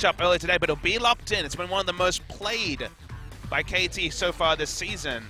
matchup earlier today, but it'll be locked in. It's been one of the most played by KT so far this season.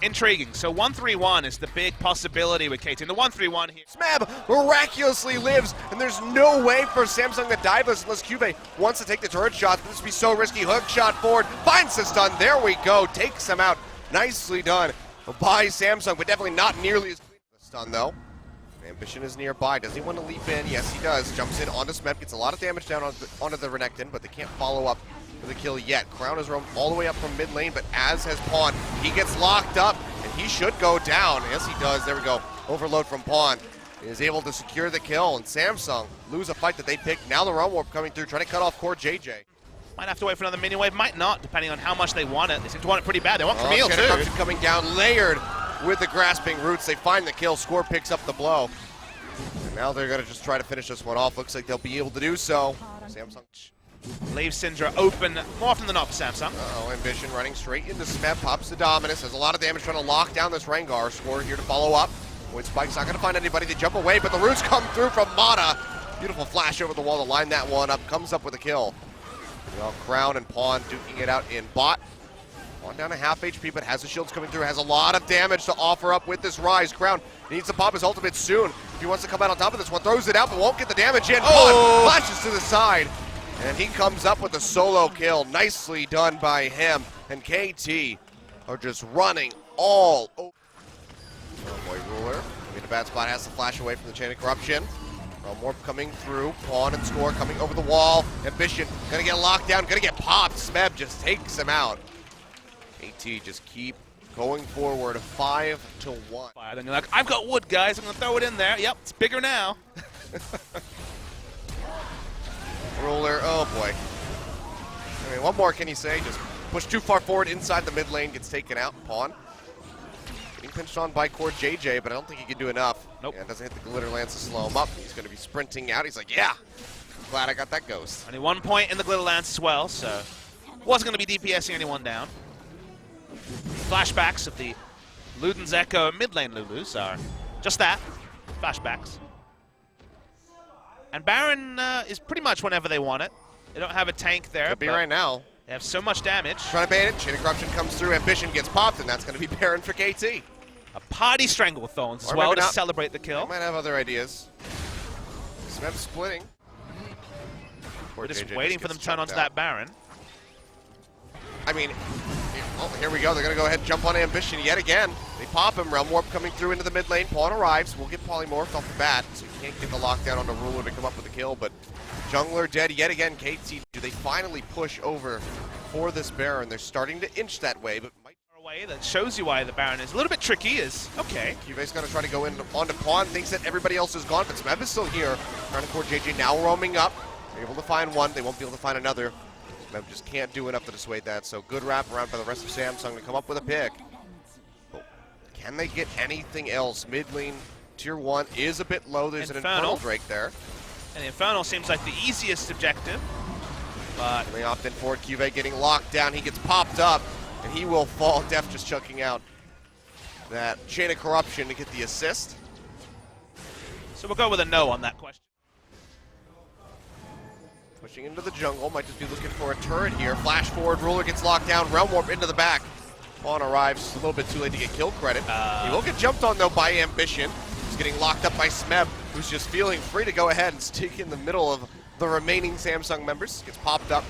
Intriguing. So 1-3-1 is the big possibility with KT. And the 1-3-1 here. Smeb miraculously lives, and there's no way for Samsung to dive us unless Cube wants to take the turret shots. This would be so risky. Hook shot forward, finds the stun. There we go. Takes him out. Nicely done by Samsung, but definitely not nearly as clean. The stun though. Ambition is nearby. Does he want to leap in? Yes, he does. Jumps in onto Smeb, gets a lot of damage down onto the Renekton, but they can't follow up with a kill yet. Crown has roamed all the way up from mid lane, but as has Pawn, he gets locked up, and he should go down. Yes, he does. There we go. Overload from Pawn. He is able to secure the kill, and Samsung lose a fight that they picked. Now the Realm Warp coming through, trying to cut off core JJ. Might have to wait for another minion wave, might not, depending on how much they want it. They seem to want it pretty bad. They want Camille too. Corruption coming down, layered with the grasping roots. They find the kill. Score picks up the blow. And now they're going to just try to finish this one off. Looks like they'll be able to do so. Samsung leaves Syndra open more often than not for Samsung. Ambition running straight into Smeb, pops the Dominus, has a lot of damage trying to lock down this Rengar. Score here to follow up. When Spike's not going to find anybody, they jump away, but the roots come through from Mata. Beautiful flash over the wall to line that one up, comes up with a kill. Well, Crown and Pawn duking it out in bot. Pawn down to half HP, but has the shields coming through, has a lot of damage to offer up with this Rise. Crown needs to pop his ultimate soon. If he wants to come out on top of this one, throws it out, but won't get the damage in. Pawn flashes to the side. And he comes up with a solo kill. Nicely done by him. And KT are just running all over. Oh boy, Ruler. In a bad spot, has to flash away from the chain of corruption. Warp coming through. Pawn and Score coming over the wall. Ambition gonna get locked down, gonna get popped. Smeb just takes him out. KT just keep going forward 5-1. Then you're like, I've got wood, guys. I'm gonna throw it in there. Yep, it's bigger now. Ruler, oh boy. I mean, what more can you say? Just push too far forward inside the mid lane, gets taken out. Pawn getting pinched on by core JJ, but I don't think he can do enough. Nope. Yeah, doesn't hit the glitter lance to slow him up. He's going to be sprinting out. He's like, yeah, glad I got that ghost. Only 1 point in the glitter lance as well, so wasn't going to be DPSing anyone down. Flashbacks of the Luden's Echo mid lane Lulus are just that, flashbacks. And Baron is pretty much whenever they want it. They don't have a tank there. Could be right now. They have so much damage. Trying to bait it. Chain of Corruption comes through. Ambition gets popped, and that's going to be Baron for KT. A party Stranglethorns as well to celebrate the kill. Might have other ideas. Smeb splitting. We're just waiting for them to turn onto that Baron. I mean, oh, here we go. They're going to go ahead and jump on Ambition yet again. They pop him. Realm Warp coming through into the mid lane. Pawn arrives. We'll get polymorphed off the bat, so you can't get the lockdown on the Ruler to come up with the kill. But Jungler dead yet again. KT, do they finally push over for this Baron? They're starting to inch that way, but might away. That shows you why the Baron is a little bit tricky. Is okay. Cube's going to try to go in onto Pawn. Thinks that everybody else is gone, but Smeb is still here. Trying to court JJ now roaming up. They're able to find one. They won't be able to find another. Smeb just can't do enough to dissuade that, so good wrap around by the rest of Samsung to come up with a pick. But can they get anything else? Mid lane tier 1 is a bit low. There's an Infernal Drake there. And the Infernal seems like the easiest objective. But they opt in for it. Cube getting locked down. He gets popped up, and he will fall. Def just chucking out that Chain of Corruption to get the assist. So we'll go with a no on that question. Pushing into the jungle, might just be looking for a turret here. Flash forward, Ruler gets locked down, Realm Warp into the back. Pawn arrives, a little bit too late to get kill credit. He will get jumped on though by Ambition. He's getting locked up by Smeb, who's just feeling free to go ahead and stick in the middle of the remaining Samsung members. Gets popped up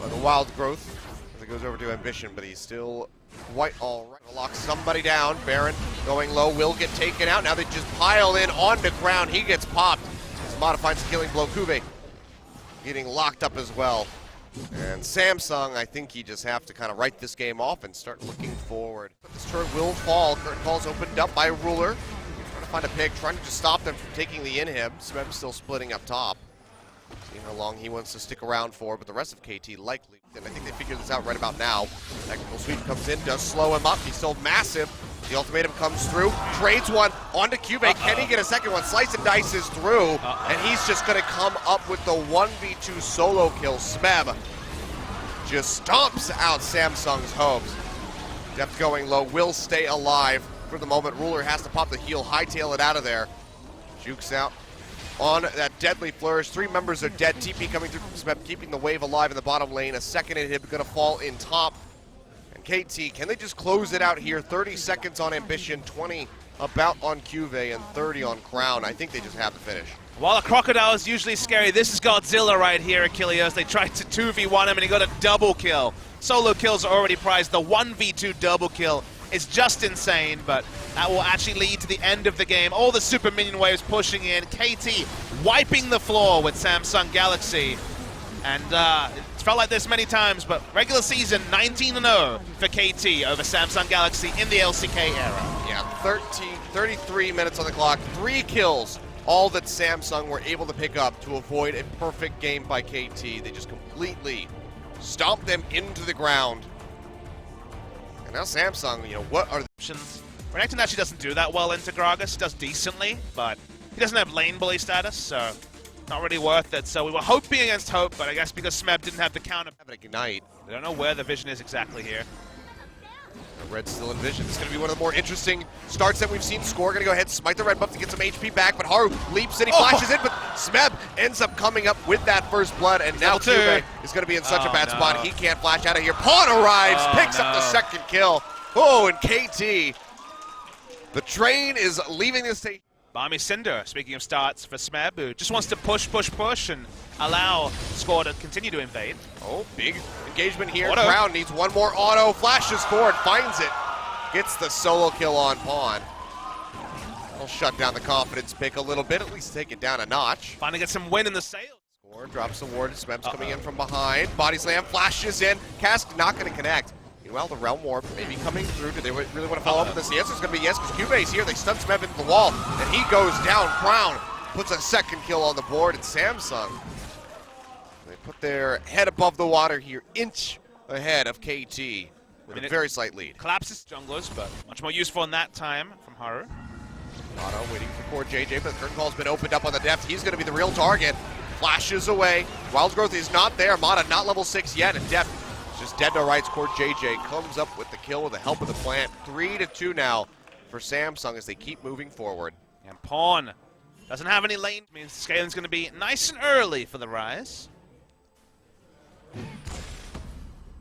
by the Wild Growth as it goes over to Ambition, but he's still quite all right. Lock somebody down. Baron going low, will get taken out. Now they just pile in onto Crown. He gets popped. Mata finds a killing blow. Kube getting locked up as well. And Samsung, I think you just have to kind of write this game off and start looking forward. But this turret will fall. Curtain call's opened up by Ruler. Trying to find a pick, trying to just stop them from taking the inhib. Smeb still splitting up top. Seeing how long he wants to stick around for, but the rest of KT likely. And I think they figured this out right about now. Technical sweep comes in, does slow him up. He's still massive. The ultimatum comes through, trades one onto Cube. Can he get a second one? Slice and dices through, and he's just going to come up with the 1v2 solo kill. Smeb just stomps out Samsung's hopes. Depth going low, will stay alive for the moment. Ruler has to pop the heal, hightail it out of there. Jukes out on that deadly flourish. 3 members are dead. TP coming through from Smeb, keeping the wave alive in the bottom lane. A second inhib going to fall in top. And KT, can they just close it out here? 30 seconds on Ambition, 20 about on Cuvée, and 30 on Crown. I think they just have to finish. While a crocodile is usually scary, this is Godzilla right here, Achilles. They tried to 2v1 him and he got a double kill. Solo kills are already prized. The 1v2 double kill is just insane, but that will actually lead to the end of the game. All the super minion waves pushing in. KT wiping the floor with Samsung Galaxy. And it's felt like this many times, but regular season 19-0 for KT over Samsung Galaxy in the LCK era. Yeah, 33 minutes on the clock, 3 kills. All that Samsung were able to pick up to avoid a perfect game by KT. They just completely stomped them into the ground. And now Samsung, what are the options? Renekton actually doesn't do that well into Gragas. He does decently, but he doesn't have lane bully status, so not really worth it. So we were hoping against hope, but I guess because Smeb didn't have the counter. Have an ignite. I don't know where the vision is exactly here. Red's still in vision. It's going to be one of the more interesting starts that we've seen. Score going to go ahead and smite the red buff to get some HP back, but Haru leaps in, he flashes in, but Smeb ends up coming up with that first blood, and now Cuvée is going to be in such a bad spot. He can't flash out of here. Pawn arrives, picks up the second kill. Oh, and KT. The train is leaving the station. Barmy Cinder, speaking of starts for Smeb, who just wants to push, and allow Score to continue to invade. Oh, big engagement here. Crown needs one more auto, flashes forward, finds it, gets the solo kill on Pawn. I'll shut down the confidence pick a little bit, at least take it down a notch. Finally get some win in the sail. Score drops the ward, Smeb's coming in from behind. Body slam, flashes in, Cask not going to connect. Meanwhile, the Realm Warp maybe coming through. Do they really want to follow up with this? The answer's going to be yes, because Cuvé's here. They stun Smeb into the wall, and he goes down. Crown puts a second kill on the board, and Samsung, they put their head above the water here, inch ahead of KT with a very slight lead. Collapses junglers, but much more useful in that time from Haru. Otto waiting for core JJ, but the curtain call's been opened up on the depth. He's going to be the real target. Flashes away. Wild Growth is not there. Mata not level 6 yet, and depth just dead to rights. Core JJ comes up with the kill with the help of the plant. 3-2 now for Samsung as they keep moving forward. And Pawn doesn't have any lane. Means scaling's going to be nice and early for the Rise.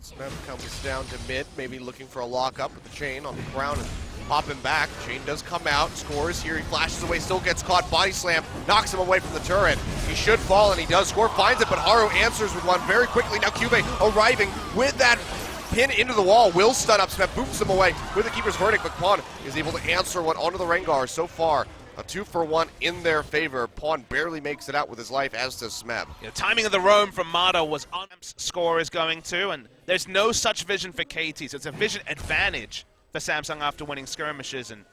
Smeb comes down to mid, maybe looking for a lockup with the chain on the ground and popping back. Chain does come out, scores here, he flashes away, still gets caught, body slam, knocks him away from the turret. He should fall, and he does. Score finds it, but Haru answers with one very quickly. Now Cuvée arriving with that pin into the wall, will stun up Smeb, boots him away with the Keeper's Verdict, but Pawn is able to answer one onto the Rengar. So far, a 2-for-1 in their favor. Pawn barely makes it out with his life, as does Smeb. Timing of the roam from Mata was on. Score is going to, and there's no such vision for KT, so it's a vision advantage for Samsung after winning skirmishes and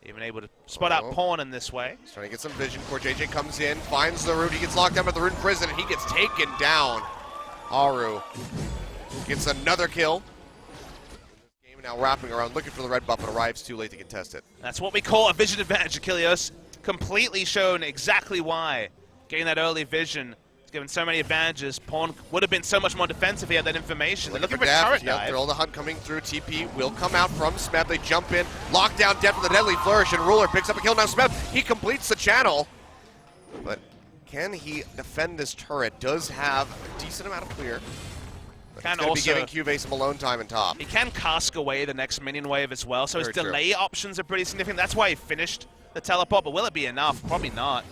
even able to spot out Pawn in this way. He's trying to get some vision. Core JJ comes in, finds the Rune. He gets locked down by the Rune Prison, and he gets taken down. Haru gets another kill. Game now wrapping around, looking for the red buff, and arrives too late to contest it. That's what we call a vision advantage, Achilles. Completely shown exactly why. Getting that early vision has given so many advantages. Pawn would have been so much more defensive if he had that information. They're looking for turret dive. They're all the hunt coming through. TP will come out from Smeb. They jump in, lock down depth with a deadly flourish, and Ruler picks up a kill. Now Smeb, he completes the channel, but can he defend this turret? Does have a decent amount of clear. He's going to be giving Cuvée some alone time in top. He can cask away the next minion wave as well, so his delay options are pretty significant. That's why he finished the teleport, but will it be enough? Probably not.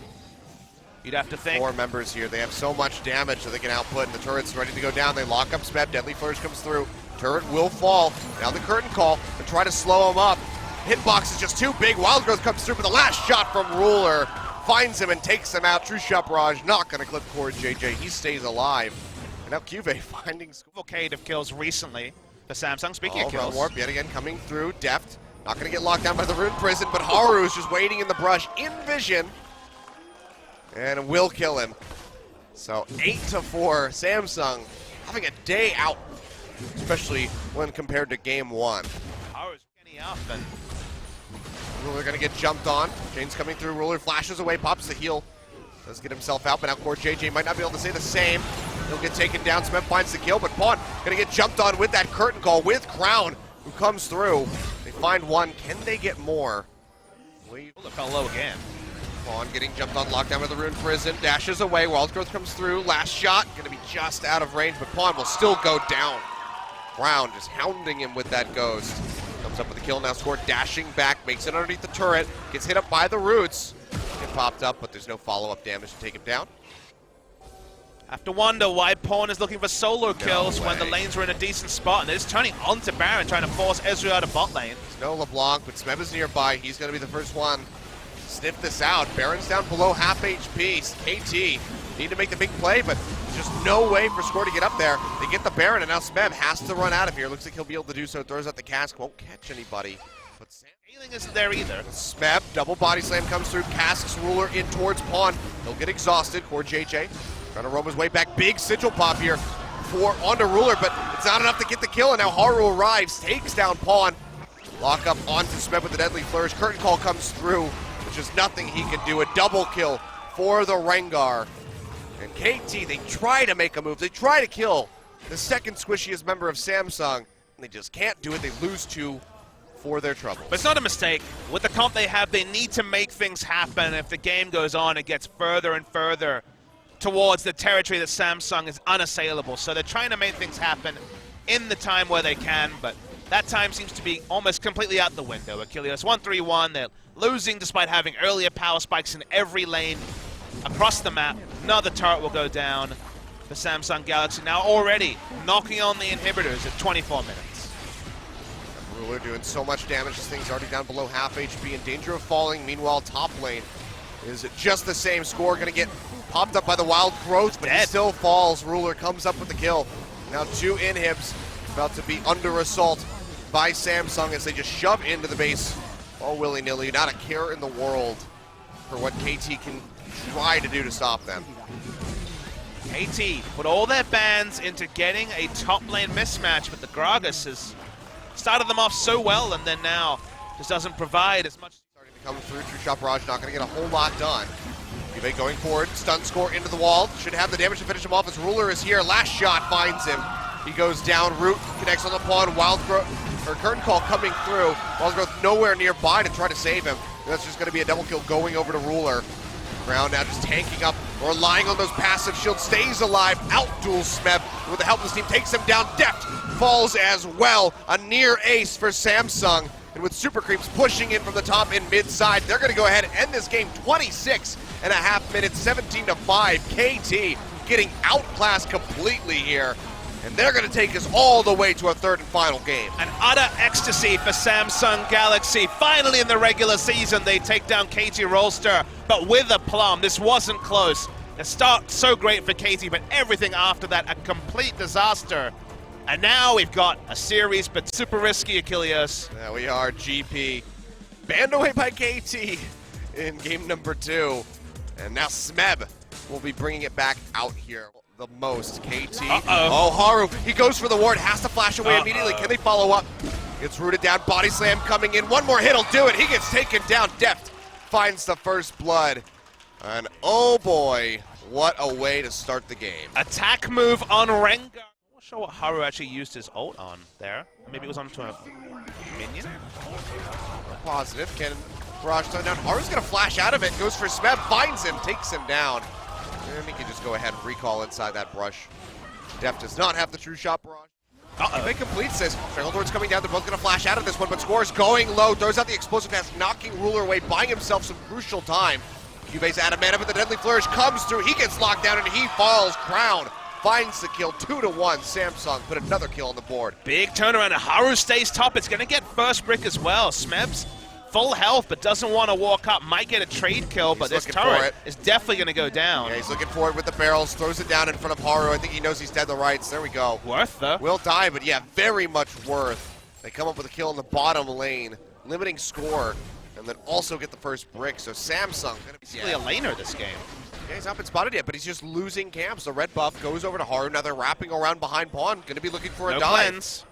You'd have to think. 4 members here. They have so much damage that they can output, and the turret's ready to go down. They lock up Smeb. Deadly Flourish comes through. Turret will fall. Now the curtain call and try to slow him up. Hitbox is just too big. Wild Growth comes through, but the last shot from Ruler finds him and takes him out. True Shot Barrage not going to clip Core JJ. He stays alive. And now Cuvée finding cavalcade of kills recently for Samsung. Speaking of kills, Warp yet again coming through. Deft not going to get locked down by the Rune Prison, but Haru is just waiting in the brush in vision and will kill him. So 8-4, Samsung having a day out, especially when compared to game 1. Haru's getting up and Ruler going to get jumped on. Jane's coming through. Ruler flashes away, pops the heal. Does get himself out, but now Core JJ might not be able to say the same. He'll get taken down. Smeb finds the kill, but Pawn going to get jumped on with that curtain call with Crown, who comes through. They find one. Can they get more? Ruler fell low again. Pawn getting jumped on, lockdown with the Rune Prison, dashes away, Wild Growth comes through, last shot, gonna be just out of range, but Pawn will still go down. Brown just hounding him with that Ghost. Comes up with a kill, now scored, dashing back, makes it underneath the turret, gets hit up by the Roots. Get popped up, but there's no follow-up damage to take him down. Have to wonder why Pawn is looking for solo kills when the lanes were in a decent spot, and they're just turning onto Baron, trying to force Ezreal out of bot lane. There's no LeBlanc, but Smeb is nearby. He's going to be the first one to sniff this out. Baron's down below half HP. KT need to make the big play, but just no way for Score to get up there. They get the Baron, and now Smeb has to run out of here. Looks like he'll be able to do so. Throws out the cask, won't catch anybody. But Healing isn't there either. Smeb, double body slam comes through. Cask's ruler in towards Pawn. He'll get exhausted. Core JJ trying to roam his way back. Big sigil pop here onto Ruler, but it's not enough to get the kill, and now Haru arrives, takes down Pawn. Lock up onto Smeb with the deadly flourish. Curtain Call comes through, which is nothing he can do. A double kill for the Rengar. And KT, they try to make a move. They try to kill the second squishiest member of Samsung, and they just can't do it. They lose 2 for their trouble. But it's not a mistake. With the comp they have, they need to make things happen. If the game goes on, it gets further and further towards the territory that Samsung is unassailable. So they're trying to make things happen in the time where they can, but that time seems to be almost completely out the window. Achilles 1-3-1, they're losing despite having earlier power spikes in every lane across the map. Another turret will go down for Samsung Galaxy, now already knocking on the inhibitors at 24 minutes. Ruler doing so much damage, this thing's already down below half HP, in danger of falling. Meanwhile, top lane is just the same. Score gonna get popped up by the Wild Growth, but he still falls. Ruler comes up with the kill. Now 2 inhibs about to be under assault by Samsung as they just shove into the base all willy-nilly. Not a care in the world for what KT can try to do to stop them. KT put all their bans into getting a top lane mismatch, but the Gragas has started them off so well and then now just doesn't provide as much. Starting to come through, True Shot Barrage not going to get a whole lot done. Juve going forward, stun Score into the wall, should have the damage to finish him off as Ruler is here. Last shot finds him. He goes down, Root connects on the Pawn, Wild Growth, or Curtain Call coming through. Wild Growth nowhere nearby to try to save him. That's just going to be a double kill going over to Ruler. Brown now just tanking up, relying on those passive shields, stays alive, out-duels Smeb with the help of his team, takes him down, Deft falls as well. A near ace for Samsung, and with Super Creeps pushing in from the top and mid-side, they're going to go ahead and end this game 26.5 minutes, 17-5. KT getting outclassed completely here, and they're going to take us all the way to a third and final game. An utter ecstasy for Samsung Galaxy. Finally in the regular season, they take down KT Rolster, but with aplomb. This wasn't close. The start so great for KT, but everything after that, a complete disaster. And now we've got a series, but super risky, Achilles. There we are, GP. Banned away by KT in game number 2. And now Smeb will be bringing it back out here the most. KT. Oh, Haru, he goes for the ward, has to flash away immediately. Can they follow up? Gets rooted down, body slam coming in. One more hit will do it. He gets taken down. Deft finds the first blood. And oh boy, what a way to start the game. Attack move on Rengar. I'm not sure what Haru actually used his ult on there. Maybe it was onto a minion? Positive. Can Barrage throw down? Haru's going to flash out of it. Goes for Smeb, finds him, takes him down. And he can just go ahead and recall inside that brush. Deft does not have the True Shot Barrage. He completes this. Stranglethorn's coming down. They're both going to flash out of this one, but Score's going low. Throws out the explosive pass, knocking Ruler away, buying himself some crucial time. Cubase's out of mana, but the Deadly Flourish comes through. He gets locked down, and he falls. Crown finds the kill. 2-1. Samsung put another kill on the board. Big turnaround. Haru stays top. It's going to get first brick as well. Smeb's full health, but doesn't want to walk up. Might get a trade kill, but this turret is definitely going to go down. Yeah, he's looking for it with the barrels. Throws it down in front of Haru. I think he knows he's dead to rights. There we go. Worth, though. Will die, but yeah, very much worth. They come up with a kill in the bottom lane, limiting Score, and then also get the first brick. So Samsung going to be a laner this game. Yeah, he's not been spotted yet, but he's just losing camps. The red buff goes over to Haru. Now they're wrapping around behind Pawn. Going to be looking for a dive. Cleanse.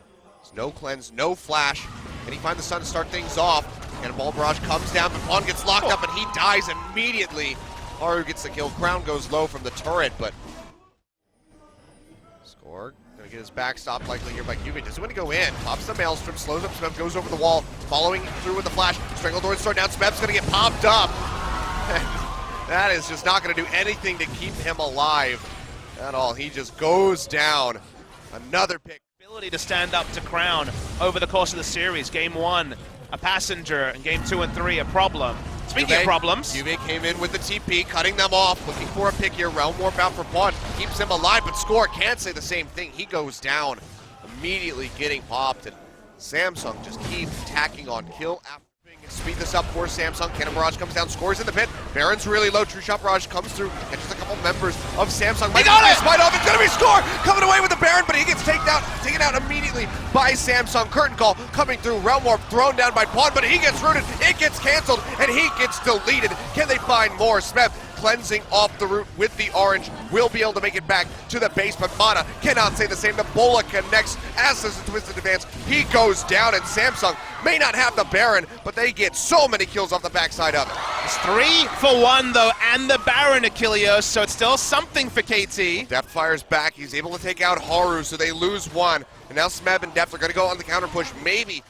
No cleanse, no flash. Can he find the sun to start things off? And Ball Barrage comes down, but Pawn gets locked up, and he dies immediately. Haru gets the kill. Crown goes low from the turret, but Score gonna get his backstop likely here by Cuban. Doesn't want to go in. Pops the Maelstrom, slows up Smeb, goes over the wall, following through with the flash. Stranglethorn start down. Smeb's gonna get popped up. That is just not going to do anything to keep him alive at all. He just goes down. Another pick. Ability to stand up to Crown over the course of the series. Game 1, a passenger, and game 2 and 3, a problem. Speaking of problems, Juve came in with the TP, cutting them off, looking for a pick here. Realm Warp out for Pawn, keeps him alive, but Score can't say the same thing. He goes down, immediately getting popped, and Samsung just keeps tacking on kill after. Speed this up for Samsung. Cannon Barrage comes down, scores in the pit. Baron's really low. True Shot Barrage comes through, catches a couple members of Samsung. He got it! Smite off. It's going to be Score coming away with the Baron, but he gets taken out immediately by Samsung. Curtain Call coming through. Realm Warp thrown down by Pawn, but he gets rooted. It gets canceled, and he gets deleted. Can they find more? Smeb cleansing off the root with the orange, will be able to make it back to the base, but Mana cannot say the same. The Bola connects as does the Twisted Advance. He goes down, and Samsung may not have the Baron, but they get so many kills off the backside of it. It's 3 for 1 though, and the Baron, Achilleos, so it's still something for KT. Deft fires back. He's able to take out Haru, so they lose 1. And now Smeb and Deft are going to go on the counter push, maybe.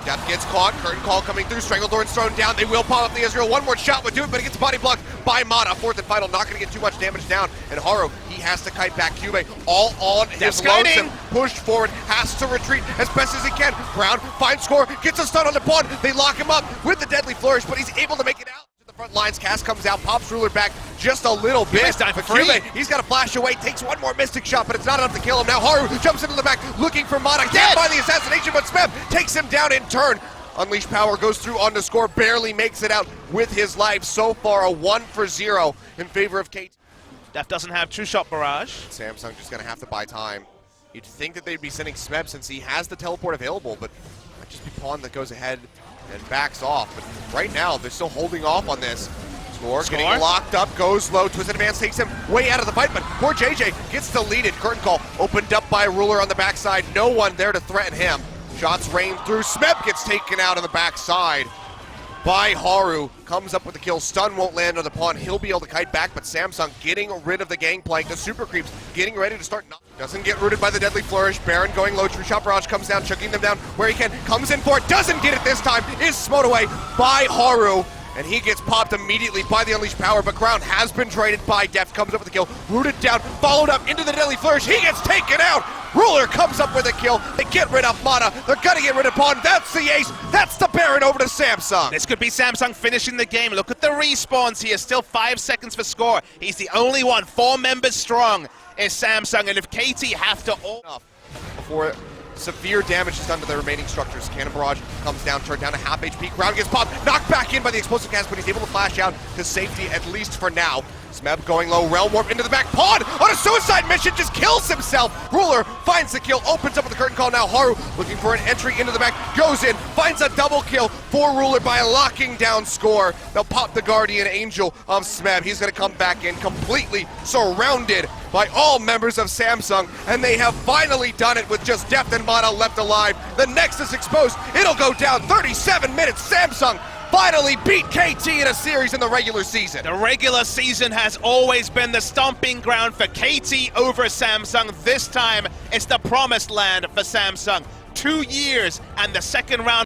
Deft gets caught, Curtain Call coming through, Strangledorn's thrown down. They will pop up the Israel. One more shot would do it, but it gets body blocked by Mata. 4th and final, not going to get too much damage down. And Haru, he has to kite back. Cube all on his lonesome. Pushed forward, has to retreat as best as he can. Brown finds Score, gets a stun on the Pawn. They lock him up with the Deadly Flourish, but he's able to make it out. Front lines, Cast comes out, pops Ruler back just a little bit. For free. He's got to flash away, takes one more Mystic Shot, but it's not enough to kill him. Now Haru jumps into the back, looking for Mana. Can't find the assassination, but Smeb takes him down in turn. Unleash Power goes through onto Score, barely makes it out with his life. So far, a 1 for 0 in favor of Kate. Def doesn't have True Shot Barrage. Samsung just going to have to buy time. You'd think that they'd be sending Smeb since he has the teleport available, but it might just be Pawn that goes ahead and backs off. But right now, they're still holding off on this. Score getting locked up, goes low. Twisted Advance takes him way out of the fight, but poor JJ gets deleted. Curtain Call opened up by Ruler on the backside. No one there to threaten him. Shots rain through. Smeb gets taken out on the backside by Haru. Comes up with the kill. Stun won't land on the Pawn. He'll be able to kite back, but Samsung getting rid of the gangplank. The Super Creeps getting ready to start. Doesn't get rooted by the Deadly Flourish. Baron going low. True Shot Barrage comes down, chucking them down where he can. Comes in for it. Doesn't get it this time. Is smote away by Haru. And he gets popped immediately by the Unleashed Power, but Crown has been traded by Deft, comes up with the kill, rooted down, followed up into the Deadly Flourish, he gets taken out! Ruler comes up with a kill, they get rid of Mana, they're gonna get rid of Pawn, that's the ace, that's the Baron over to Samsung! This could be Samsung finishing the game, look at the respawns here, still 5 seconds for Score, he's the only one, 4 members strong is Samsung, and if KT have to all... Before severe damage is done to the remaining structures. Cannon Barrage comes down, turned down to half HP. Crown gets popped, knocked back in by the explosive cast, but he's able to flash out to safety, at least for now. Smeb going low, Realm Warp into the back. Pawn on a suicide mission just kills himself. Ruler finds the kill, opens up with the Curtain Call. Now Haru looking for an entry into the back, goes in, finds a double kill for Ruler by locking down Score. They'll pop the Guardian Angel of Smeb. He's going to come back in completely surrounded by all members of Samsung, and they have finally done it with just Deft and Mana left alive. The Nexus exposed, it'll go down 37 minutes. Samsung finally beat KT in a series in the regular season. The regular season has always been the stomping ground for KT over Samsung. This time, it's the promised land for Samsung. 2 years and the second round